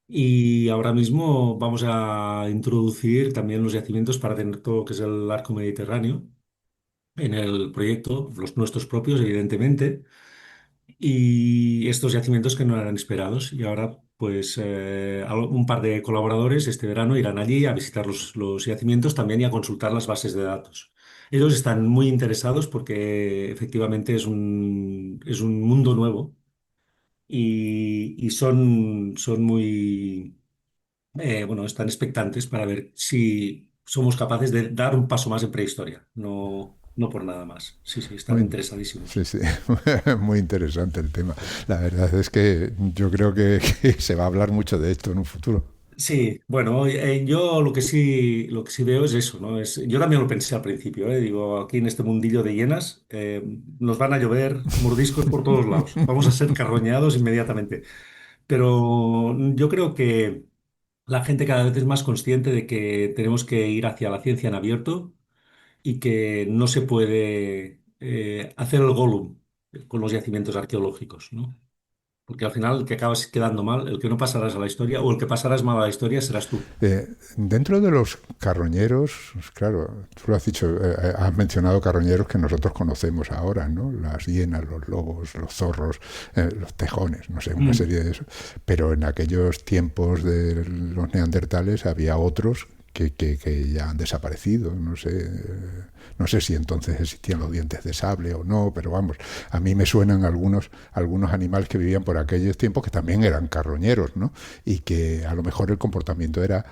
y ahora mismo vamos a introducir también los yacimientos para tener todo lo que es el arco mediterráneo en el proyecto, los nuestros propios, evidentemente, y estos yacimientos que no eran esperados. Y ahora, pues, un par de colaboradores este verano irán allí a visitar los yacimientos también y a consultar las bases de datos. Ellos están muy interesados porque efectivamente es un mundo nuevo y son muy, bueno, están expectantes para ver si somos capaces de dar un paso más en prehistoria, no por nada más. Sí, sí, están Muy, sí, interesadísimos. sí, muy interesante el tema. La verdad es que yo creo que se va a hablar mucho de esto en un futuro. Sí, bueno, yo lo que sí veo es eso, ¿no? Yo también lo pensé al principio, ¿eh? Digo, aquí en este mundillo de hienas, nos van a llover mordiscos por todos lados. Vamos a ser carroñados inmediatamente. Pero yo creo que la gente cada vez es más consciente de que tenemos que ir hacia la ciencia en abierto y que no se puede hacer el Gollum con los yacimientos arqueológicos, ¿no? Porque al final el que acabas quedando mal, el que no pasarás a la historia o el que pasarás mal a la historia serás tú. Dentro de los carroñeros, pues claro, tú lo has dicho, has mencionado carroñeros que nosotros conocemos ahora, ¿no? Las hienas, los lobos, los zorros, los tejones, no sé, una Mm. serie de eso. Pero en aquellos tiempos de los neandertales había otros que ya han desaparecido, no sé, no sé si entonces existían los dientes de sable o no, pero vamos, a mí me suenan algunos animales que vivían por aquellos tiempos que también eran carroñeros, ¿no? Y que a lo mejor el comportamiento era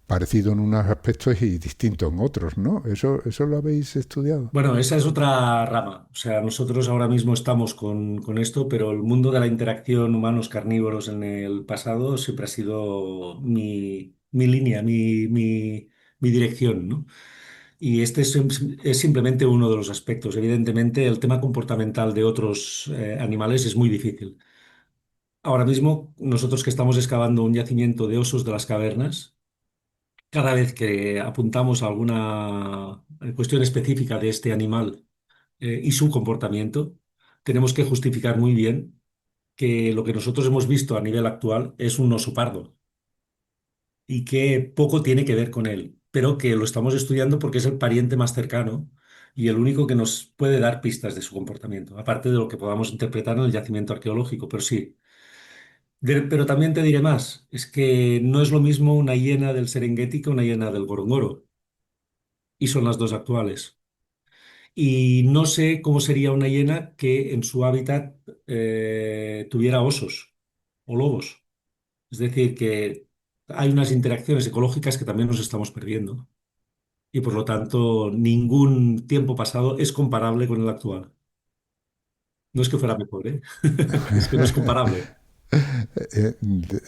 parecido en unos aspectos y distinto en otros, ¿no? ¿Eso lo habéis estudiado? Bueno, esa es otra rama. O sea, nosotros ahora mismo estamos con esto, pero el mundo de la interacción humanos carnívoros en el pasado siempre ha sido mi línea, mi dirección, ¿no? Y este es simplemente uno de los aspectos. Evidentemente, el tema comportamental de otros animales es muy difícil. Ahora mismo, nosotros que estamos excavando un yacimiento de osos de las cavernas, cada vez que apuntamos a alguna cuestión específica de este animal y su comportamiento, tenemos que justificar muy bien que lo que nosotros hemos visto a nivel actual es un oso pardo y que poco tiene que ver con él, pero que lo estamos estudiando porque es el pariente más cercano y el único que nos puede dar pistas de su comportamiento, aparte de lo que podamos interpretar en el yacimiento arqueológico, pero sí. Pero también te diré más, es que no es lo mismo una hiena del Serengeti que una hiena del Gorongoro, y son las dos actuales. Y no sé cómo sería una hiena que en su hábitat tuviera osos o lobos. Es decir, que hay unas interacciones ecológicas que también nos estamos perdiendo. Y por lo tanto, ningún tiempo pasado es comparable con el actual. No es que fuera mejor, ¿eh? Es que no es comparable.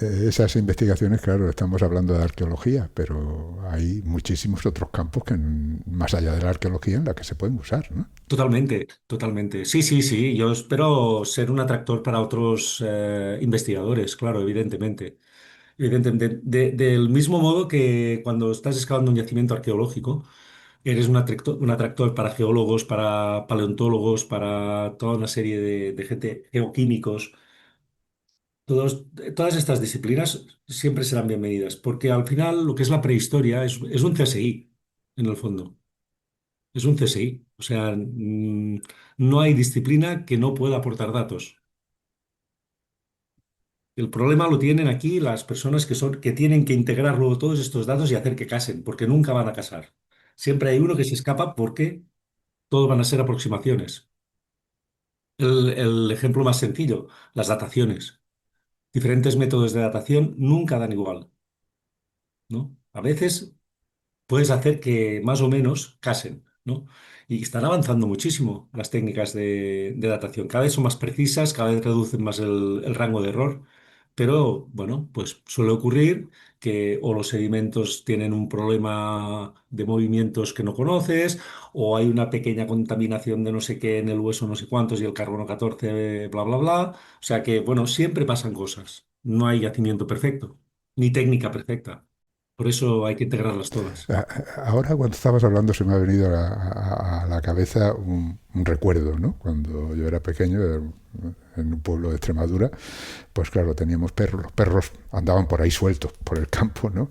Esas investigaciones, claro, estamos hablando de arqueología, pero hay muchísimos otros campos que más allá de la arqueología en la que se pueden usar, ¿no? Totalmente, totalmente. Sí, sí, sí. Yo espero ser un atractor para otros investigadores, claro, evidentemente. Evidentemente, del mismo modo que cuando estás excavando un yacimiento arqueológico, eres un atractor para geólogos, para paleontólogos, para toda una serie de gente, geoquímicos. Todas estas disciplinas siempre serán bienvenidas, porque al final lo que es la prehistoria es un CSI, en el fondo. Es un CSI. O sea, no hay disciplina que no pueda aportar datos. El problema lo tienen aquí las personas que tienen que integrar luego todos estos datos y hacer que casen, porque nunca van a casar. Siempre hay uno que se escapa porque todo van a ser aproximaciones. El ejemplo más sencillo, las dataciones. diferentes métodos de datación nunca dan igual, ¿no? A veces puedes hacer que más o menos casen, ¿no? Y están avanzando muchísimo las técnicas de datación. Cada vez son más precisas, cada vez reducen más el rango de error, pero bueno, pues suele ocurrir que o los sedimentos tienen un problema de movimientos que no conoces, o hay una pequeña contaminación de no sé qué en el hueso, no sé cuántos, y el carbono 14, bla, bla, bla. O sea que, bueno, siempre pasan cosas. No hay yacimiento perfecto, ni técnica perfecta. Por eso hay que integrarlas todas. Ahora cuando estabas hablando se me ha venido a la cabeza un recuerdo, ¿no? Cuando yo era pequeño, en un pueblo de Extremadura, pues claro, teníamos perros, los perros andaban por ahí sueltos, por el campo, ¿no?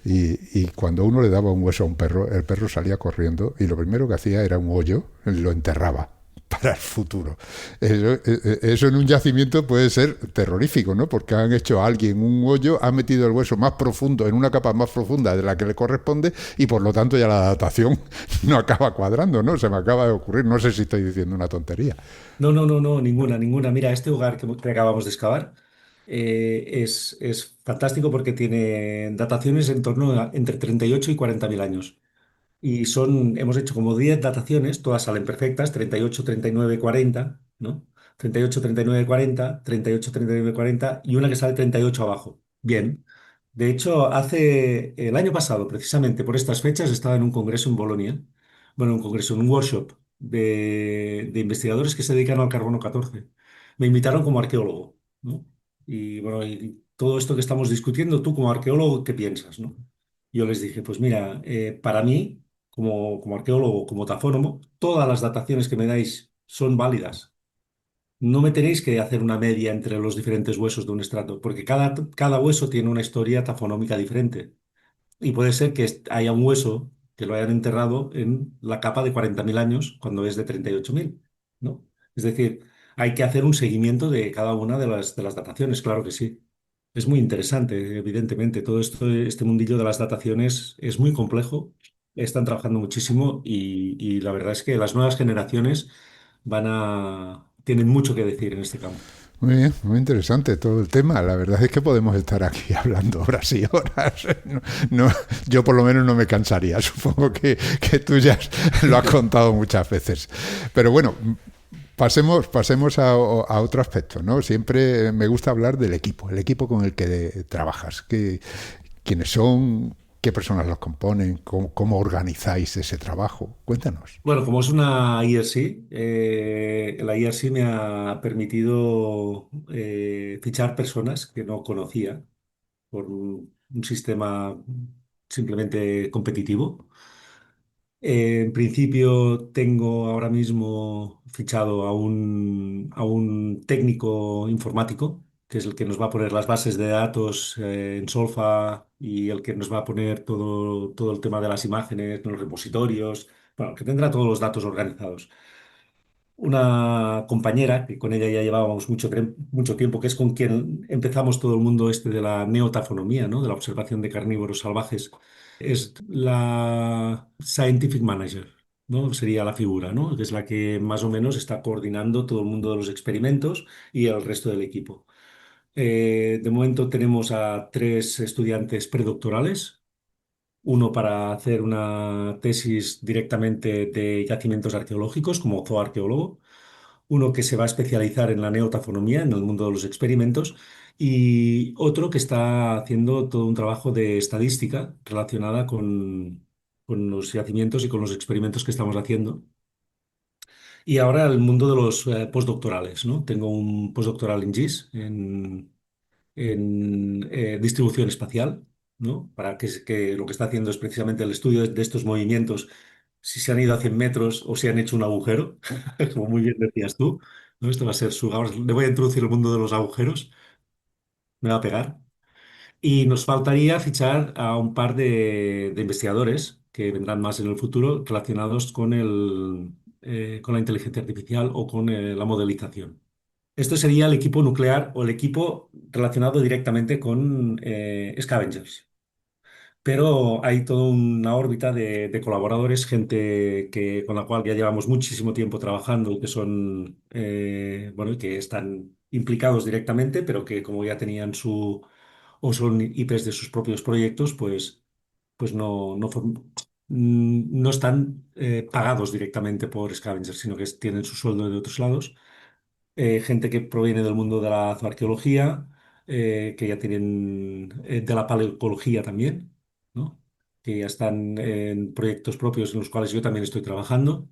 Y cuando uno le daba un hueso a un perro, el perro salía corriendo y lo primero que hacía era un hoyo, lo enterraba para el futuro. Eso en un yacimiento puede ser terrorífico, ¿no? Porque han hecho a alguien un hoyo, ha metido el hueso más profundo, en una capa más profunda de la que le corresponde, y por lo tanto ya la datación no acaba cuadrando, ¿no? Se me acaba de ocurrir, no sé si estoy diciendo una tontería. No, no, no, no, ninguna, ninguna. Mira, este hogar que acabamos de excavar es fantástico porque tiene dataciones en torno a entre 38 y 40 mil años. Y hemos hecho como 10 dataciones, todas salen perfectas, 38, 39, 40, ¿no? 38, 39, 40, 38, 39, 40 y una que sale 38 abajo. Bien. De hecho, hace el año pasado, precisamente por estas fechas, estaba en un congreso en Bolonia, bueno, un congreso, en un workshop de investigadores que se dedican al carbono 14. Me invitaron como arqueólogo, ¿no? Y bueno, y todo esto que estamos discutiendo, tú como arqueólogo, ¿qué piensas, no? Yo les dije, pues mira, para mí, como arqueólogo, como tafónomo, todas las dataciones que me dais son válidas. No me tenéis que hacer una media entre los diferentes huesos de un estrato, porque cada hueso tiene una historia tafonómica diferente. Y puede ser que haya un hueso que lo hayan enterrado en la capa de 40 mil años cuando es de 38 mil, ¿no? Es decir, hay que hacer un seguimiento de cada una de las dataciones, claro que sí. Es muy interesante, evidentemente. Todo esto, este mundillo de las dataciones es muy complejo. Están trabajando muchísimo y la verdad es que las nuevas generaciones tienen mucho que decir en este campo. Muy bien, muy interesante todo el tema. La verdad es que podemos estar aquí hablando horas y horas. No, yo por lo menos no me cansaría. Supongo que tú ya lo has contado muchas veces. Pero bueno, pasemos a otro aspecto, ¿no? Siempre me gusta hablar del equipo, el equipo con el que trabajas. ¿Quiénes son? ¿Qué personas los componen? ¿Cómo organizáis ese trabajo? Cuéntanos. Bueno, como es una IRC, la IRC me ha permitido fichar personas que no conocía por un sistema simplemente competitivo. En principio tengo ahora mismo fichado a un técnico informático, que es el que nos va a poner las bases de datos en Solfa y el que nos va a poner todo el tema de las imágenes, los repositorios, bueno, que tendrá todos los datos organizados. Una compañera, que con ella ya llevábamos mucho tiempo, que es con quien empezamos todo el mundo este de la neotafonomía, ¿no? De la observación de carnívoros salvajes, es la Scientific Manager, ¿no? Sería la figura, ¿no? Que es la que más o menos está coordinando todo el mundo de los experimentos y el resto del equipo. De momento tenemos a 3 estudiantes predoctorales, uno para hacer una tesis directamente de yacimientos arqueológicos como zooarqueólogo, uno que se va a especializar en la neotafonomía, en el mundo de los experimentos, y otro que está haciendo todo un trabajo de estadística relacionada con los yacimientos y con los experimentos que estamos haciendo. Y ahora el mundo de los postdoctorales, ¿no? Tengo un postdoctoral en GIS, en distribución espacial, ¿no? Para que lo que está haciendo es precisamente el estudio de estos movimientos, si se han ido a 100 metros o si han hecho un agujero, como muy bien decías tú, ¿no? Esto va a ser ahora le voy a introducir el mundo de los agujeros, me va a pegar. Y nos faltaría fichar a un par de investigadores que vendrán más en el futuro relacionados con la inteligencia artificial o con la modelización. Esto sería el equipo nuclear o el equipo relacionado directamente con Scavengers. Pero hay toda una órbita de colaboradores, gente con la cual ya llevamos muchísimo tiempo trabajando y que son, bueno, y que están implicados directamente, pero que como ya tenían o son IPs de sus propios proyectos, pues no están pagados directamente por Scavengers, sino que tienen su sueldo de otros lados. Gente que proviene del mundo de la zooarqueología, que ya tienen de la paleoecología también, ¿no? Que ya están en proyectos propios en los cuales yo también estoy trabajando,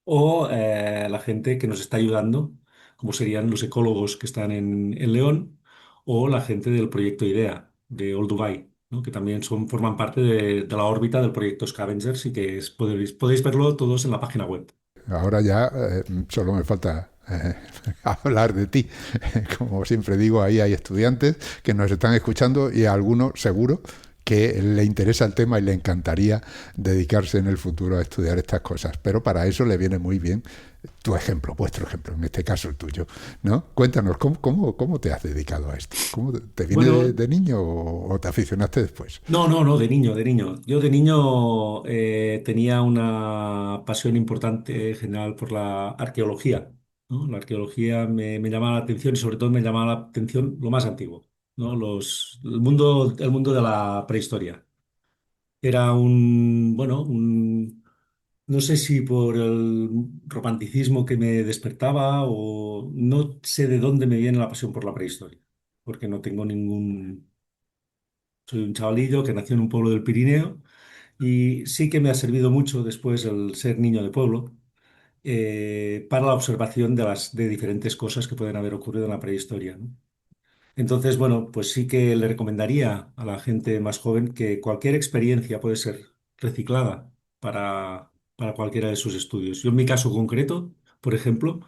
o la gente que nos está ayudando, como serían los ecólogos que están en León, o la gente del proyecto IDEA de Old Dubai, ¿no? Que también forman parte de la órbita del proyecto Scavengers y que podéis verlo todos en la página web. Ahora ya solo me falta hablar de ti. Como siempre digo, ahí hay estudiantes que nos están escuchando y a alguno seguro que le interesa el tema y le encantaría dedicarse en el futuro a estudiar estas cosas. Pero para eso le viene muy bien tu ejemplo, vuestro ejemplo, en este caso el tuyo, ¿no? Cuéntanos, ¿cómo te has dedicado a esto? ¿Cómo te viene Bueno, de niño o te aficionaste después? no, de niño, de niño. Yo de niño tenía una pasión importante en general por la arqueología, ¿no? La arqueología me llamaba la atención y sobre todo me llamaba la atención lo más antiguo, ¿no? El mundo de la prehistoria. Era no sé si por el romanticismo que me despertaba o no sé de dónde me viene la pasión por la prehistoria, porque no tengo soy un chavalillo que nació en un pueblo del Pirineo y sí que me ha servido mucho después el ser niño de pueblo para la observación de diferentes cosas que pueden haber ocurrido en la prehistoria, ¿no? Entonces, bueno, pues sí que le recomendaría a la gente más joven que cualquier experiencia puede ser reciclada para cualquiera de sus estudios. Yo en mi caso concreto, por ejemplo,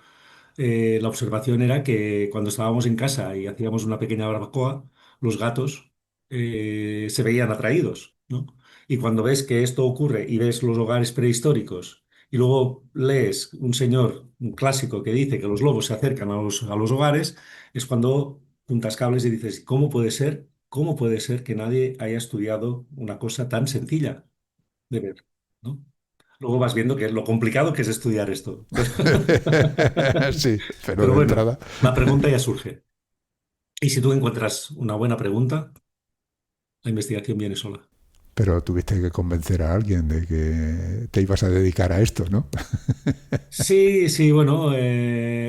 la observación era que cuando estábamos en casa y hacíamos una pequeña barbacoa, los gatos se veían atraídos, ¿no? Y cuando ves que esto ocurre y ves los hogares prehistóricos y luego lees un clásico que dice que los lobos se acercan a los hogares, es cuando juntas cables y dices, ¿cómo puede ser? ¿Cómo puede ser que nadie haya estudiado una cosa tan sencilla de ver, ¿no? Luego vas viendo que lo complicado que es estudiar esto. Sí, pero Pero de bueno, entrada. la pregunta ya surge. Y si tú encuentras una buena pregunta, la investigación viene sola. Pero tuviste que convencer a alguien de que te ibas a dedicar a esto, ¿no? Sí, sí, bueno,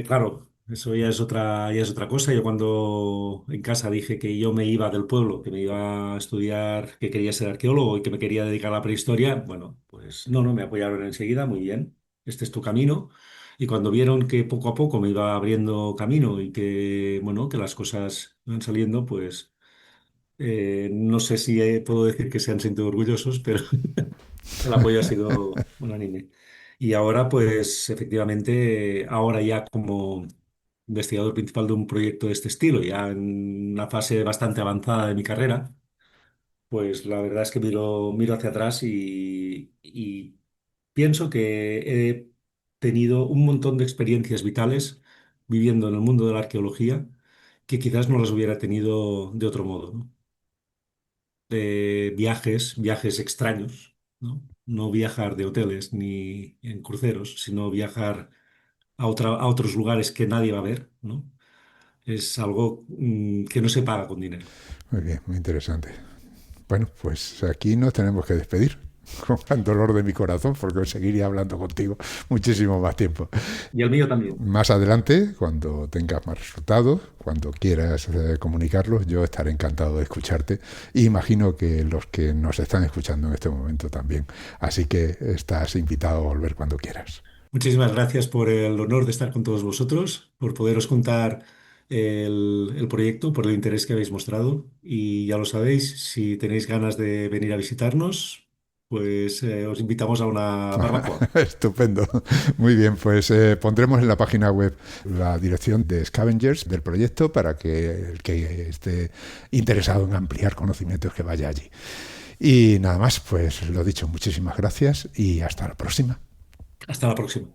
claro, eso ya es otra cosa. Yo cuando en casa dije que yo me iba del pueblo, que me iba a estudiar, que quería ser arqueólogo y que me quería dedicar a la prehistoria, bueno, pues no, me apoyaron enseguida, muy bien, este es tu camino. Y cuando vieron que poco a poco me iba abriendo camino y que, bueno, que las cosas iban saliendo, pues no sé si puedo decir que se han sentido orgullosos, pero el apoyo ha sido unánime. Y ahora, pues efectivamente, ahora ya como investigador principal de un proyecto de este estilo, ya en una fase bastante avanzada de mi carrera, pues la verdad es que miro hacia atrás y pienso que he tenido un montón de experiencias vitales viviendo en el mundo de la arqueología que quizás no las hubiera tenido de otro modo, ¿no? De viajes extraños, ¿no? No viajar de hoteles ni en cruceros, sino viajar a otros lugares que nadie va a ver, ¿no? Es algo que no se paga con dinero. Muy bien, muy interesante. Bueno, pues aquí nos tenemos que despedir con el dolor de mi corazón porque seguiría hablando contigo muchísimo más tiempo. Y el mío también. Más adelante, cuando tengas más resultados, cuando quieras comunicarlos, yo estaré encantado de escucharte y imagino que los que nos están escuchando en este momento también. Así que estás invitado a volver cuando quieras. Muchísimas gracias por el honor de estar con todos vosotros, por poderos contar el proyecto, por el interés que habéis mostrado. Y ya lo sabéis, si tenéis ganas de venir a visitarnos, pues os invitamos a una barbacoa. Estupendo. Muy bien, pues pondremos en la página web la dirección de Scavengers del proyecto para que el que esté interesado en ampliar conocimientos que vaya allí. Y nada más, pues lo dicho, muchísimas gracias y hasta la próxima. Hasta la próxima.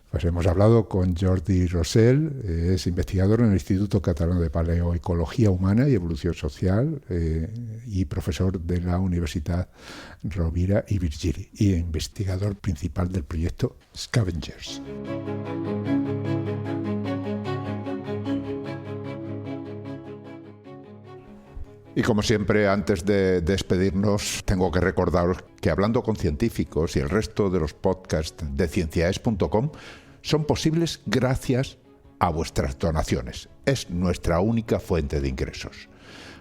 Pues hemos hablado con Jordi Rosell, es investigador en el Instituto Catalán de Paleoecología Humana y Evolución Social y profesor de la Universidad Rovira i Virgili y investigador principal del proyecto Scavengers. Y como siempre, antes de despedirnos, tengo que recordaros que Hablando con Científicos y el resto de los podcasts de cienciaes.com son posibles gracias a vuestras donaciones. Es nuestra única fuente de ingresos.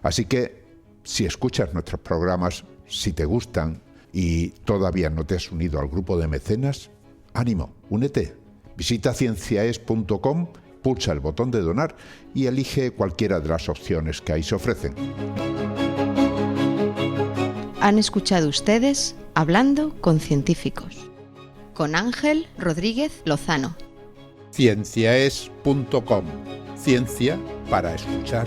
Así que, si escuchas nuestros programas, si te gustan y todavía no te has unido al grupo de mecenas, ánimo, únete. Visita cienciaes.com, pulsa el botón de donar y elige cualquiera de las opciones que ahí se ofrecen. Han escuchado ustedes Hablando con Científicos, con Ángel Rodríguez Lozano. Cienciaes.com, ciencia para escuchar.